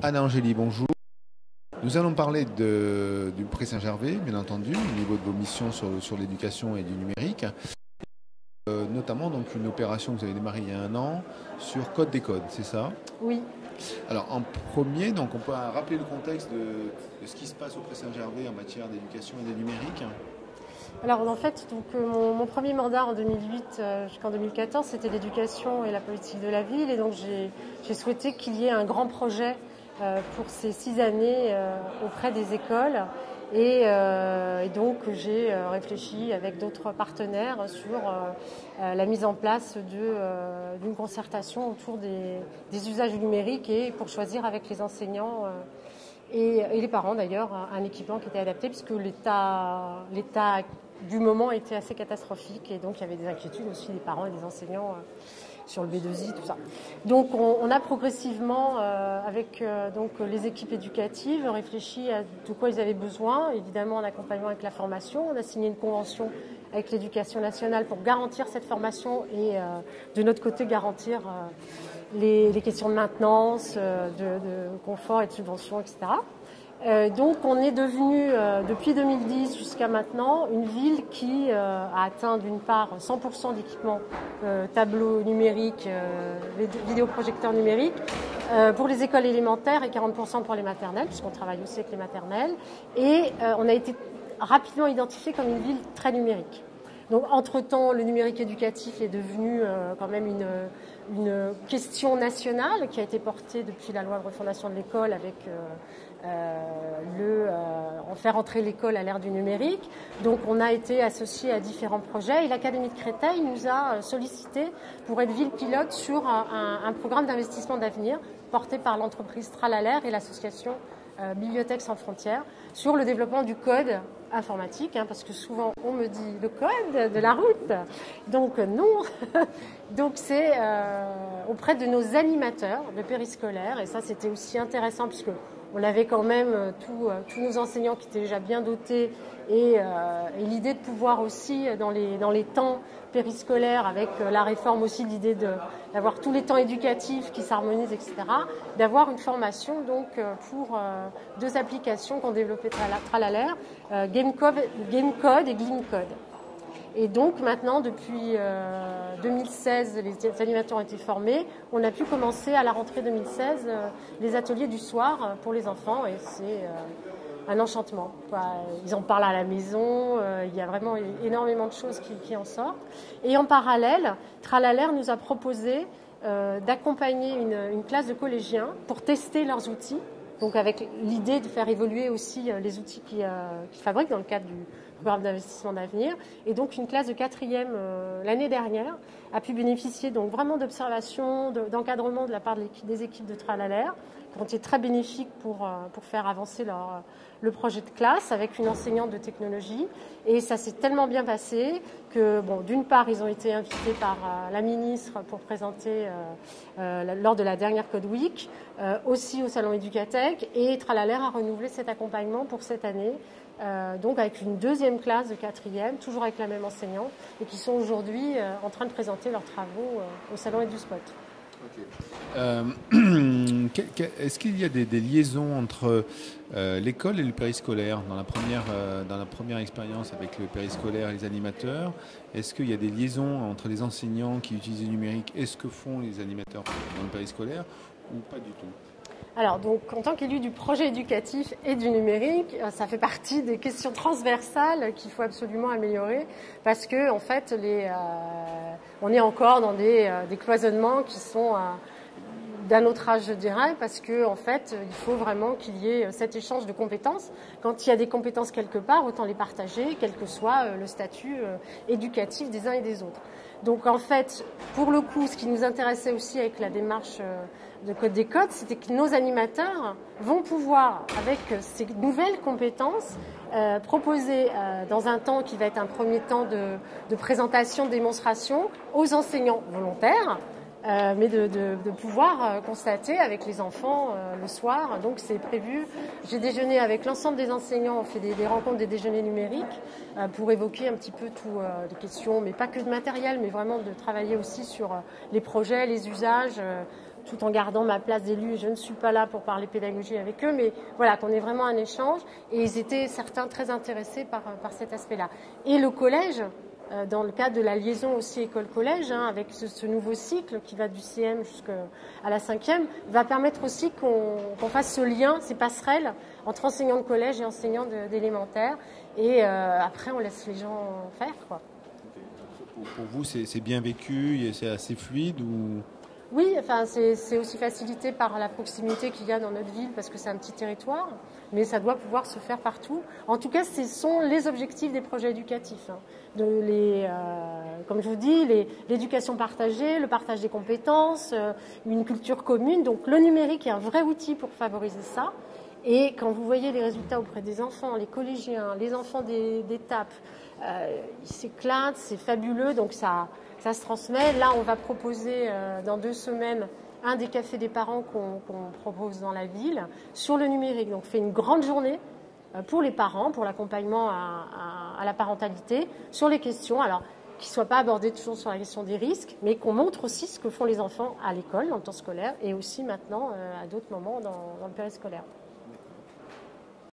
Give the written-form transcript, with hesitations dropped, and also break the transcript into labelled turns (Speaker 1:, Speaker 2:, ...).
Speaker 1: Anna Angéli, bonjour. Nous allons parler du Pré Saint-Gervais, bien entendu, au niveau de vos missions sur l'éducation et du numérique. Notamment donc une opération que vous avez démarrée il y a un an sur Code des codes, c'est ça?
Speaker 2: Oui.
Speaker 1: Alors en premier, donc on peut rappeler le contexte de ce qui se passe au Pré Saint-Gervais en matière d'éducation et de numérique.
Speaker 2: Alors en fait, mon premier mandat en 2008 jusqu'en 2014, c'était l'éducation et la politique de la ville. Et donc j'ai souhaité qu'il y ait un grand projet pour ces 6 années auprès des écoles. Et donc j'ai réfléchi avec d'autres partenaires sur la mise en place d'une concertation autour des usages du numérique et pour choisir avec les enseignants et les parents d'ailleurs un équipement qui était adapté puisque l'état du moment était assez catastrophique et donc il y avait des inquiétudes aussi des parents et des enseignants sur le B2I, tout ça. Donc on a progressivement, avec donc les équipes éducatives, réfléchi à de quoi ils avaient besoin, évidemment en accompagnement avec la formation. On a signé une convention avec l'éducation nationale pour garantir cette formation et de notre côté garantir les questions de maintenance, de confort et de subvention, etc. Donc on est devenu, depuis 2010 jusqu'à maintenant, une ville qui a atteint d'une part 100% d'équipements tableaux numériques, vidéoprojecteurs numériques, pour les écoles élémentaires et 40% pour les maternelles, puisqu'on travaille aussi avec les maternelles. Et on a été rapidement identifié comme une ville très numérique. Donc entre-temps, le numérique éducatif est devenu quand même une question nationale qui a été portée depuis la loi de refondation de l'école avec en faire entrer l'école à l'ère du numérique. Donc on a été associé à différents projets et l'Académie de Créteil nous a sollicité pour être ville pilote sur un programme d'investissement d'avenir porté par l'entreprise Tralalaire et l'association Bibliothèques sans frontières sur le développement du code informatique, parce que souvent on me dit le code de la route, donc non. Donc c'est auprès de nos animateurs de périscolaire, et ça c'était aussi intéressant puisque on avait quand même tous nos enseignants qui étaient déjà bien dotés et l'idée de pouvoir aussi dans les temps périscolaires avec la réforme aussi l'idée d'avoir tous les temps éducatifs qui s'harmonisent, etc., d'avoir une formation donc pour 2 applications qu'ont développées Tralalaire, Gamecode et Gleamcode. Et donc maintenant, depuis 2016, les animateurs ont été formés. On a pu commencer à la rentrée 2016 les ateliers du soir pour les enfants et c'est un enchantement. Ils en parlent à la maison, il y a vraiment énormément de choses qui en sortent. Et en parallèle, Tralalaire nous a proposé d'accompagner une classe de collégiens pour tester leurs outils. Donc avec l'idée de faire évoluer aussi les outils qu'ils fabriquent dans le cadre du programme d'investissement d'avenir. Et donc une classe de 4e l'année dernière a pu bénéficier donc vraiment d'observation, d'encadrement de la part des équipes de Tralalaire, qui ont été très bénéfiques pour faire avancer le projet de classe avec une enseignante de technologie. Et ça s'est tellement bien passé que, bon, d'une part, ils ont été invités par la ministre pour présenter lors de la dernière Code Week, aussi au Salon Éducatech, et Tralalaire a renouvelé cet accompagnement pour cette année, donc avec une 2e classe de 4e, toujours avec la même enseignante, et qui sont aujourd'hui en train de présenter leurs travaux au Salon EduSpot.
Speaker 1: Okay. Est-ce qu'il y a des liaisons entre l'école et le périscolaire dans la première expérience avec le périscolaire et les animateurs? Est-ce qu'il y a des liaisons entre les enseignants qui utilisent le numérique et ce que font les animateurs dans le périscolaire ou pas du tout?
Speaker 2: Alors, donc, en tant qu'élu du projet éducatif et du numérique, ça fait partie des questions transversales qu'il faut absolument améliorer parce que, en fait, on est encore dans des cloisonnements qui sont d'un autre âge, je dirais, parce que, en fait, il faut vraiment qu'il y ait cet échange de compétences. Quand il y a des compétences quelque part, autant les partager, quel que soit le statut éducatif des uns et des autres. Donc, en fait, pour le coup, ce qui nous intéressait aussi avec la démarche de Code des codes, c'était que nos animateurs vont pouvoir, avec ces nouvelles compétences, proposer dans un temps qui va être un premier temps de présentation, de démonstration aux enseignants volontaires, mais de pouvoir constater avec les enfants le soir. Donc c'est prévu. J'ai déjeuné avec l'ensemble des enseignants, on fait des rencontres, des déjeuners numériques pour évoquer un petit peu toutes les questions, mais pas que de matériel, mais vraiment de travailler aussi sur les projets, les usages, tout en gardant ma place d'élu. Je ne suis pas là pour parler pédagogie avec eux, mais voilà, qu'on ait vraiment un échange. Et ils étaient certains très intéressés par cet aspect-là. Et le collège, dans le cadre de la liaison aussi école-collège, avec ce nouveau cycle qui va du CM jusqu'à la 5e, va permettre aussi qu'on fasse ce lien, ces passerelles entre enseignants de collège et enseignants d'élémentaire. Et après, on laisse les gens faire, quoi.
Speaker 1: Pour vous, c'est bien vécu, c'est assez fluide ou...
Speaker 2: Oui, enfin, c'est aussi facilité par la proximité qu'il y a dans notre ville parce que c'est un petit territoire, mais ça doit pouvoir se faire partout. En tout cas, ce sont les objectifs des projets éducatifs. Comme je vous dis, l'éducation partagée, le partage des compétences, une culture commune. Donc le numérique est un vrai outil pour favoriser ça. Et quand vous voyez les résultats auprès des enfants, les collégiens, les enfants d'étape, ils s'éclatent, c'est fabuleux, donc ça se transmet. Là, on va proposer dans 2 semaines un des cafés des parents qu'on propose dans la ville sur le numérique. Donc, on fait une grande journée pour les parents, pour l'accompagnement à la parentalité, sur les questions, alors qui ne soient pas abordées toujours sur la question des risques, mais qu'on montre aussi ce que font les enfants à l'école, dans le temps scolaire, et aussi maintenant à d'autres moments dans le périscolaire.